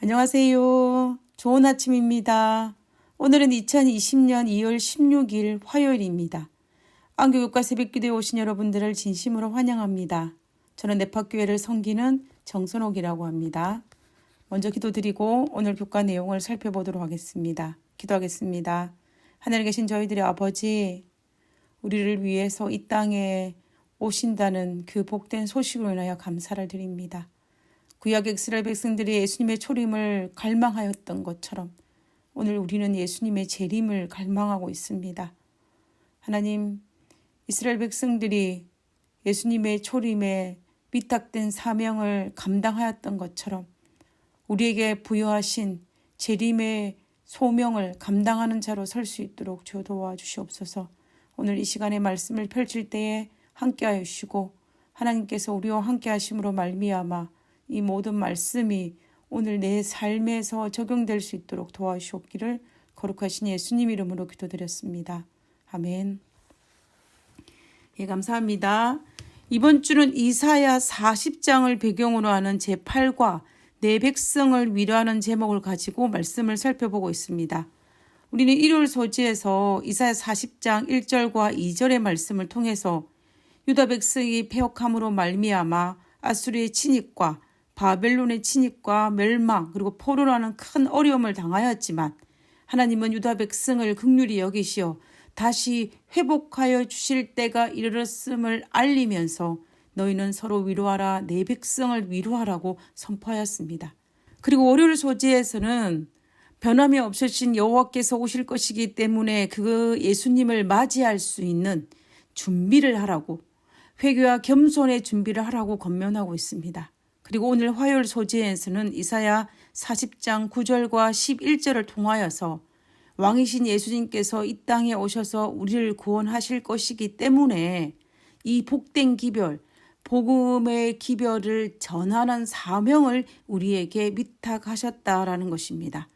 안녕하세요. 좋은 아침입니다. 오늘은 2020년 2월 16일 화요일입니다. 안교육과 새벽기도에 오신 여러분들을 진심으로 환영합니다. 저는 네파교회를 섬기는 정선옥이라고 합니다. 먼저 기도드리고 오늘 교과 내용을 살펴보도록 하겠습니다. 기도하겠습니다. 하늘에 계신 저희들의 아버지, 우리를 위해서 이 땅에 오신다는 그 복된 소식으로 인하여 감사를 드립니다. 구약 이스라엘 백성들이 예수님의 초림을 갈망하였던 것처럼 오늘 우리는 예수님의 재림을 갈망하고 있습니다. 하나님, 이스라엘 백성들이 예수님의 초림에 위탁된 사명을 감당하였던 것처럼 우리에게 부여하신 재림의 소명을 감당하는 자로 설 수 있도록 주여 도와주시옵소서. 오늘 이 시간에 말씀을 펼칠 때에 함께하여 주시고 하나님께서 우리와 함께하심으로 말미암아 이 모든 말씀이 오늘 내 삶에서 적용될 수 있도록 도와주시옵기를 거룩하신 예수님 이름으로 기도드렸습니다. 아멘. 예, 감사합니다. 이번 주는 이사야 40장을 배경으로 하는 제8과 내 백성을 위로하는 제목을 가지고 말씀을 살펴보고 있습니다. 우리는 일요일 소지에서 이사야 40장 1절과 2절의 말씀을 통해서 유다 백성이 패역함으로 말미암아 아수르의 침입과 바벨론의 침입과 멸망 그리고 포로라는 큰 어려움을 당하였지만 하나님은 유다 백성을 긍휼히 여기시어 다시 회복하여 주실 때가 이르렀음을 알리면서 너희는 서로 위로하라, 내 백성을 위로하라고 선포하였습니다. 그리고 월요일 소지에서는 변함이 없으신 여호와께서 오실 것이기 때문에 그 예수님을 맞이할 수 있는 준비를 하라고, 회개와 겸손의 준비를 하라고 권면하고 있습니다. 그리고 오늘 화요일 소지에서는 이사야 40장 9절과 11절을 통하여서 왕이신 예수님께서 이 땅에 오셔서 우리를 구원하실 것이기 때문에 이 복된 기별, 복음의 기별을 전하는 사명을 우리에게 위탁하셨다라는 것입니다.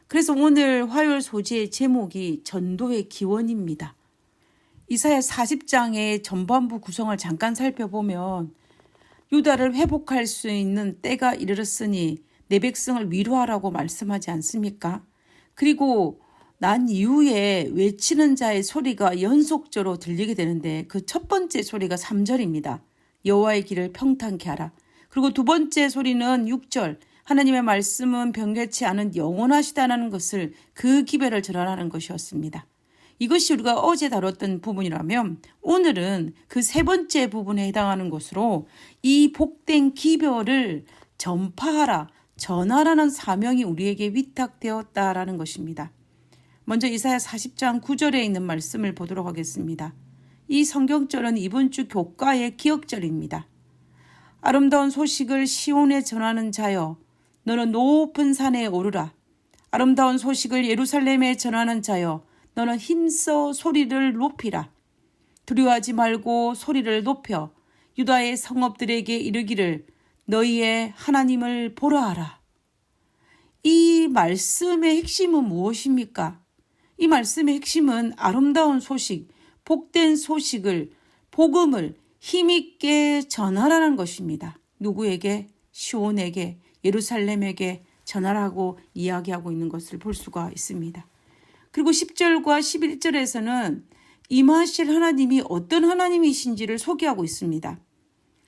그래서 오늘 화요일 소지의 제목이 전도의 기원입니다. 이사야 40장의 전반부 구성을 잠깐 살펴보면 유다를 회복할 수 있는 때가 이르렀으니 내 백성을 위로하라고 말씀하지 않습니까? 그리고 난 이후에 외치는 자의 소리가 연속적으로 들리게 되는데 그 첫 번째 소리가 3절입니다. 여호와의 길을 평탄케 하라. 그리고 두 번째 소리는 6절. 하나님의 말씀은 변개치 않은 영원하시다는 것을 그 기별을 전하라는 것이었습니다. 이것이 우리가 어제 다뤘던 부분이라면 오늘은 그 세 번째 부분에 해당하는 것으로 이 복된 기별을 전파하라, 전하라는 사명이 우리에게 위탁되었다라는 것입니다. 먼저 이사야 40장 9절에 있는 말씀을 보도록 하겠습니다. 이 성경절은 이번 주 교과의 기억절입니다. 아름다운 소식을 시온에 전하는 자여, 너는 높은 산에 오르라. 아름다운 소식을 예루살렘에 전하는 자여, 너는 힘써 소리를 높이라. 두려워하지 말고 소리를 높여 유다의 성읍들에게 이르기를 너희의 하나님을 보라 하라. 이 말씀의 핵심은 무엇입니까? 이 말씀의 핵심은 아름다운 소식, 복된 소식을, 복음을 힘있게 전하라는 것입니다. 누구에게? 시온에게, 예루살렘에게 전하라고 이야기하고 있는 것을 볼 수가 있습니다. 그리고 10절과 11절에서는 임하실 하나님이 어떤 하나님이신지를 소개하고 있습니다.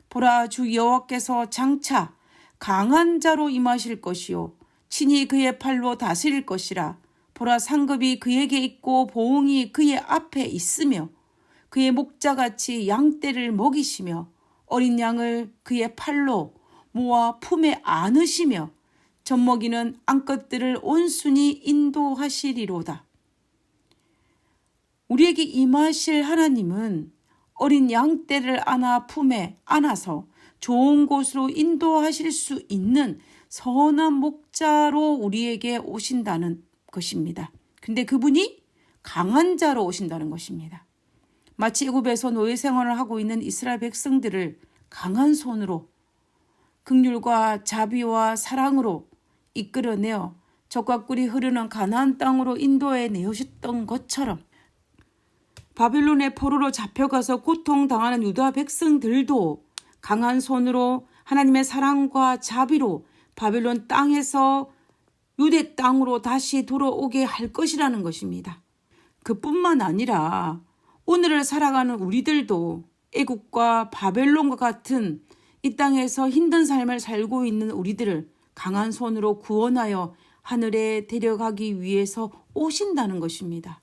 보라, 주 여호와께서 장차 강한 자로 임하실 것이요 친히 그의 팔로 다스릴 것이라. 보라, 상급이 그에게 있고 보응이 그의 앞에 있으며 그의 목자같이 양떼를 먹이시며 어린 양을 그의 팔로 모아 품에 안으시며 젖먹이는 암컷들을 온순히 인도하시리로다. 우리에게 임하실 하나님은 어린 양떼를 안아 품에 안아서 좋은 곳으로 인도하실 수 있는 선한 목자로 우리에게 오신다는 것입니다. 근데 그분이 강한 자로 오신다는 것입니다. 마치 애굽에서 노예 생활을 하고 있는 이스라엘 백성들을 강한 손으로 긍휼과 자비와 사랑으로 이끌어내어 젖과 꿀이 흐르는 가나안 땅으로 인도해 내오셨던 것처럼 바벨론의 포로로 잡혀가서 고통당하는 유다 백성들도 강한 손으로 하나님의 사랑과 자비로 바벨론 땅에서 유대 땅으로 다시 돌아오게 할 것이라는 것입니다. 그뿐만 아니라 오늘을 살아가는 우리들도 애국과 바벨론과 같은 이 땅에서 힘든 삶을 살고 있는 우리들을 강한 손으로 구원하여 하늘에 데려가기 위해서 오신다는 것입니다.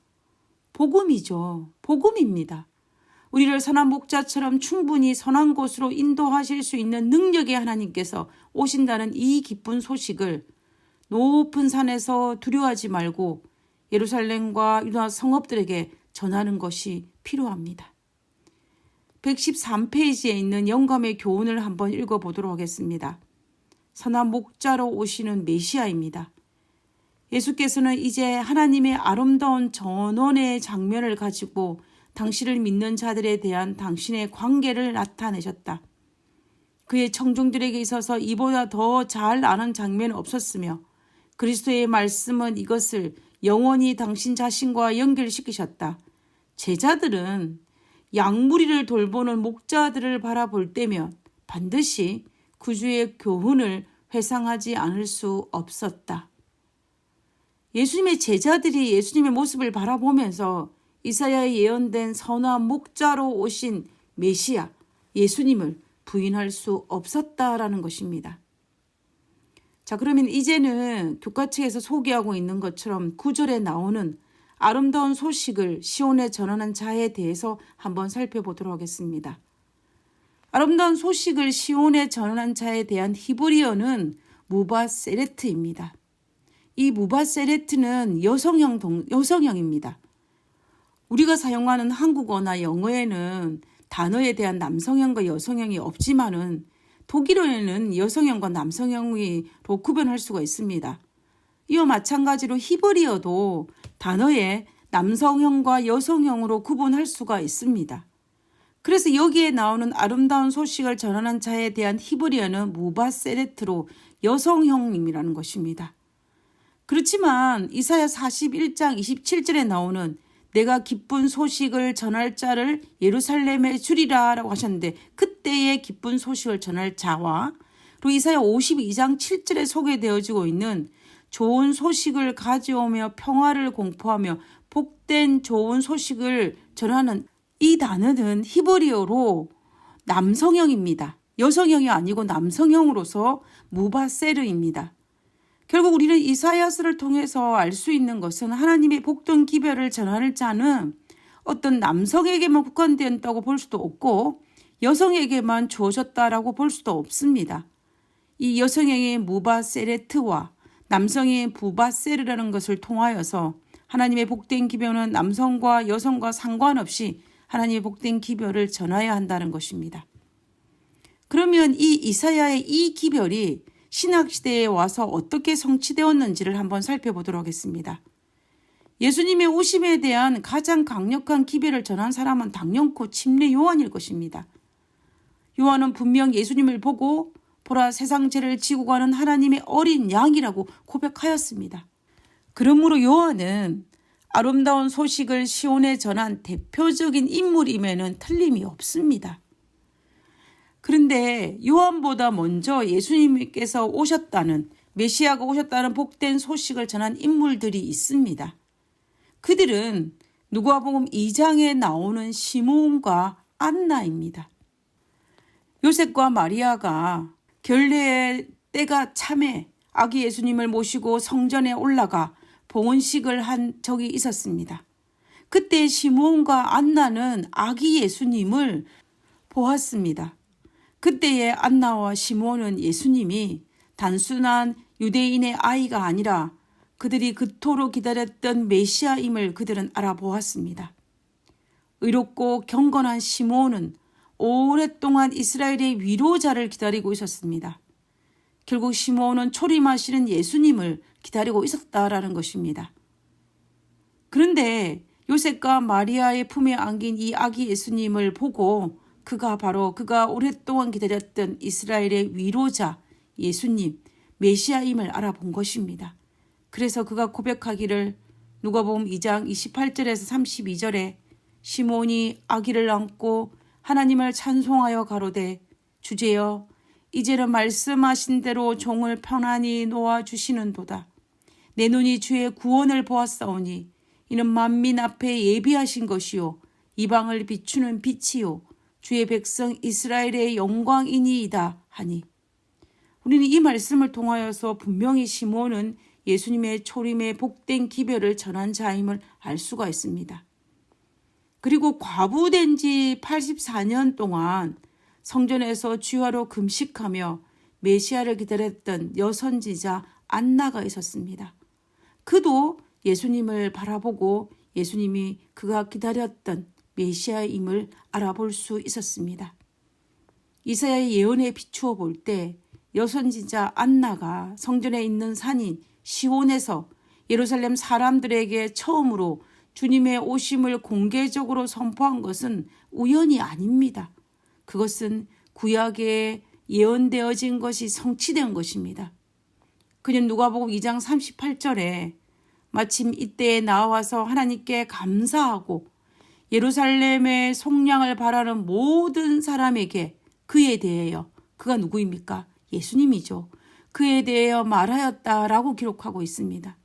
복음이죠. 복음입니다. 우리를 선한 목자처럼 충분히 선한 곳으로 인도하실 수 있는 능력의 하나님께서 오신다는 이 기쁜 소식을 높은 산에서 두려워하지 말고 예루살렘과 유다 성읍들에게 전하는 것이 필요합니다. 113페이지에 있는 영감의 교훈을 한번 읽어보도록 하겠습니다. 선한 목자로 오시는 메시아입니다. 예수께서는 이제 하나님의 아름다운 전원의 장면을 가지고 당신을 믿는 자들에 대한 당신의 관계를 나타내셨다. 그의 청중들에게 있어서 이보다 더 잘 아는 장면은 없었으며 그리스도의 말씀은 이것을 영원히 당신 자신과 연결시키셨다. 제자들은 양무리를 돌보는 목자들을 바라볼 때면 반드시 구주의 교훈을 회상하지 않을 수 없었다. 예수님의 제자들이 예수님의 모습을 바라보면서 이사야에 예언된 선한 목자로 오신 메시아 예수님을 부인할 수 없었다라는 것입니다. 자, 그러면 이제는 교과책에서 소개하고 있는 것처럼 9절에 나오는 아름다운 소식을 시온에 전하는 자에 대해서 한번 살펴보도록 하겠습니다. 아름다운 소식을 시온에 전하는 자에 대한 히브리어는 무바세레트입니다. 이 무바세레트는 여성형입니다. 우리가 사용하는 한국어나 영어에는 단어에 대한 남성형과 여성형이 없지만은 독일어에는 여성형과 남성형으로 구분할 수가 있습니다. 이와 마찬가지로 히브리어도 단어에 남성형과 여성형으로 구분할 수가 있습니다. 그래서 여기에 나오는 아름다운 소식을 전하는 자에 대한 히브리어는 무바세레트로 여성형임이라는 것입니다. 그렇지만 이사야 41장 27절에 나오는 내가 기쁜 소식을 전할 자를 예루살렘에 주리라 라고 하셨는데 그때의 기쁜 소식을 전할 자와 그리고 이사야 52장 7절에 소개되어지고 있는 좋은 소식을 가져오며 평화를 공포하며 복된 좋은 소식을 전하는 이 단어는 히브리어로 남성형입니다. 여성형이 아니고 남성형으로서 무바세르입니다. 결국 우리는 이사야서를 통해서 알 수 있는 것은 하나님의 복된 기별을 전하는 자는 어떤 남성에게만 국한되었다고 볼 수도 없고 여성에게만 주어졌다라고 볼 수도 없습니다. 이 여성의 무바세레트와 남성의 부바세르라는 것을 통하여서 하나님의 복된 기별은 남성과 여성과 상관없이 하나님의 복된 기별을 전해야 한다는 것입니다. 그러면 이 이사야의 이 기별이 신학시대에 와서 어떻게 성취되었는지를 한번 살펴보도록 하겠습니다. 예수님의 오심에 대한 가장 강력한 기별을 전한 사람은 당연코 침례 요한일 것입니다. 요한은 분명 예수님을 보고 보라 세상 죄를 지고 가는 하나님의 어린 양이라고 고백하였습니다. 그러므로 요한은 아름다운 소식을 시온에 전한 대표적인 인물임에는 틀림이 없습니다. 그런데 요한보다 먼저 예수님께서 오셨다는 메시아가 오셨다는 복된 소식을 전한 인물들이 있습니다. 그들은 누가복음 2장에 나오는 시므온과 안나입니다. 요셉과 마리아가 결례의 때가 참에 아기 예수님을 모시고 성전에 올라가 봉헌식을 한 적이 있었습니다. 그때 시므온과 안나는 아기 예수님을 보았습니다. 그때의 안나와 시므온은 예수님이 단순한 유대인의 아이가 아니라 그들이 그토록 기다렸던 메시아임을 그들은 알아보았습니다. 의롭고 경건한 시므온은 오랫동안 이스라엘의 위로자를 기다리고 있었습니다. 결국 시므온은 초림하시는 예수님을 기다리고 있었다라는 것입니다. 그런데 요셉과 마리아의 품에 안긴 이 아기 예수님을 보고 그가 오랫동안 기다렸던 이스라엘의 위로자 예수님 메시아임을 알아본 것입니다. 그래서 그가 고백하기를 누가복음 2장 28절에서 32절에 시몬이 아기를 안고 하나님을 찬송하여 가로되 주제여 이제는 말씀하신 대로 종을 편안히 놓아주시는도다. 내 눈이 주의 구원을 보았사오니 이는 만민 앞에 예비하신 것이요 이방을 비추는 빛이요 주의 백성 이스라엘의 영광이니이다 하니, 우리는 이 말씀을 통하여서 분명히 시몬은 예수님의 초림의 복된 기별을 전한 자임을 알 수가 있습니다. 그리고 과부된 지 84년 동안 성전에서 주야로 금식하며 메시아를 기다렸던 여선지자 안나가 있었습니다. 그도 예수님을 바라보고 예수님이 그가 기다렸던 메시아임을 알아볼 수 있었습니다. 이사야의 예언에 비추어 볼 때 여선지자 안나가 성전에 있는 산인 시온에서 예루살렘 사람들에게 처음으로 주님의 오심을 공개적으로 선포한 것은 우연이 아닙니다. 그것은 구약에 예언되어진 것이 성취된 것입니다. 그는 누가복음 2장 38절에 마침 이때에 나와서 하나님께 감사하고 예루살렘의 속량을 바라는 모든 사람에게 그에 대하여, 그가 누구입니까? 예수님이죠. 그에 대하여 말하였다라고 기록하고 있습니다.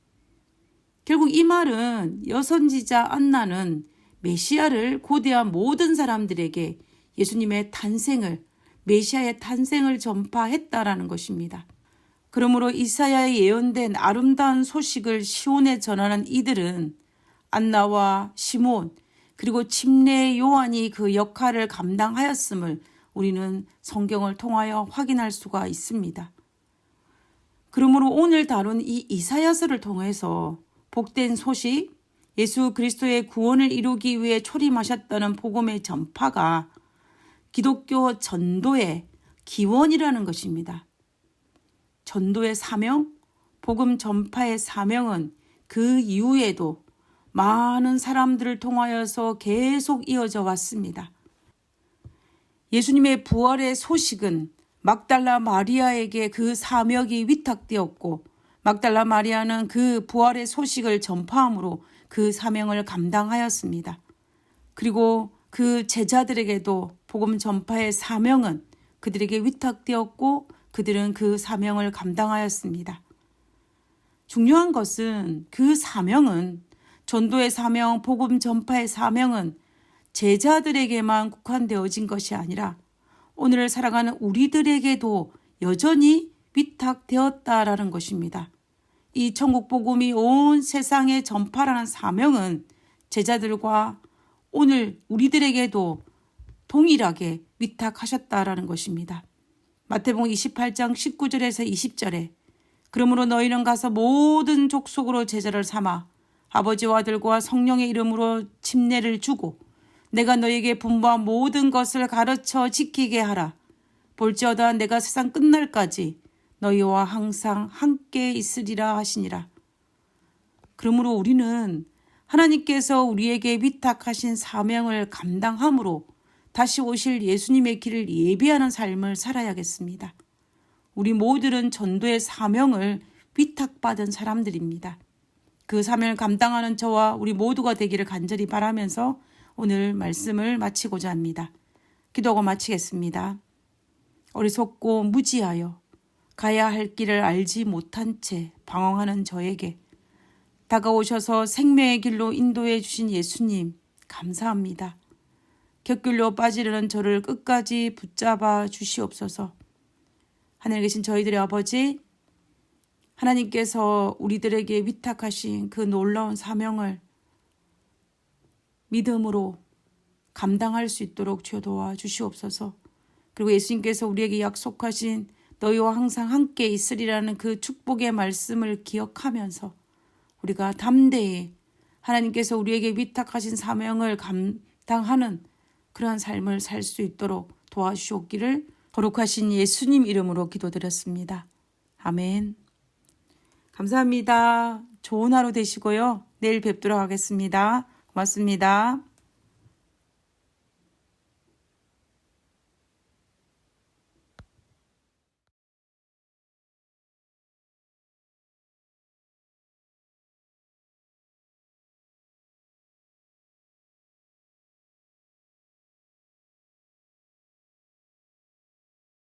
결국 이 말은 여선지자 안나는 메시아를 고대한 모든 사람들에게 예수님의 탄생을, 메시아의 탄생을 전파했다라는 것입니다. 그러므로 이사야에 예언된 아름다운 소식을 시온에 전하는 이들은 안나와 시몬 그리고 침례 요한이 그 역할을 감당하였음을 우리는 성경을 통하여 확인할 수가 있습니다. 그러므로 오늘 다룬 이 이사야서를 통해서 복된 소식, 예수 그리스도의 구원을 이루기 위해 초림하셨다는 복음의 전파가 기독교 전도의 기원이라는 것입니다. 전도의 사명, 복음 전파의 사명은 그 이후에도 많은 사람들을 통하여서 계속 이어져 왔습니다. 예수님의 부활의 소식은 막달라 마리아에게 그 사명이 위탁되었고, 막달라 마리아는 그 부활의 소식을 전파함으로 그 사명을 감당하였습니다. 그리고 그 제자들에게도 복음 전파의 사명은 그들에게 위탁되었고 그들은 그 사명을 감당하였습니다. 중요한 것은 그 사명은, 전도의 사명, 복음 전파의 사명은 제자들에게만 국한되어진 것이 아니라 오늘을 살아가는 우리들에게도 여전히 위탁되었다라는 것입니다. 이 천국 복음이 온 세상에 전파라는 사명은 제자들과 오늘 우리들에게도 동일하게 위탁하셨다라는 것입니다. 마태복음 28장 19절에서 20절에 그러므로 너희는 가서 모든 족속으로 제자를 삼아 아버지와 아들과 성령의 이름으로 침례를 주고 내가 너희에게 분부한 모든 것을 가르쳐 지키게 하라. 볼지어다 내가 세상 끝날까지 너희와 항상 함께 있으리라 하시니라. 그러므로 우리는 하나님께서 우리에게 위탁하신 사명을 감당함으로 다시 오실 예수님의 길을 예비하는 삶을 살아야겠습니다. 우리 모두는 전도의 사명을 위탁받은 사람들입니다. 그 사명을 감당하는 저와 우리 모두가 되기를 간절히 바라면서 오늘 말씀을 마치고자 합니다. 기도하고 마치겠습니다. 어리석고 무지하여 가야 할 길을 알지 못한 채 방황하는 저에게 다가오셔서 생명의 길로 인도해 주신 예수님 감사합니다. 곁길로 빠지려는 저를 끝까지 붙잡아 주시옵소서. 하늘에 계신 저희들의 아버지, 하나님께서 우리들에게 위탁하신 그 놀라운 사명을 믿음으로 감당할 수 있도록 주여 도와주시옵소서. 그리고 예수님께서 우리에게 약속하신 너희와 항상 함께 있으리라는 그 축복의 말씀을 기억하면서 우리가 담대히 하나님께서 우리에게 위탁하신 사명을 감당하는 그러한 삶을 살 수 있도록 도와주시옵기를 거룩하신 예수님 이름으로 기도드렸습니다. 아멘. 감사합니다. 좋은 하루 되시고요. 내일 뵙도록 하겠습니다. 고맙습니다.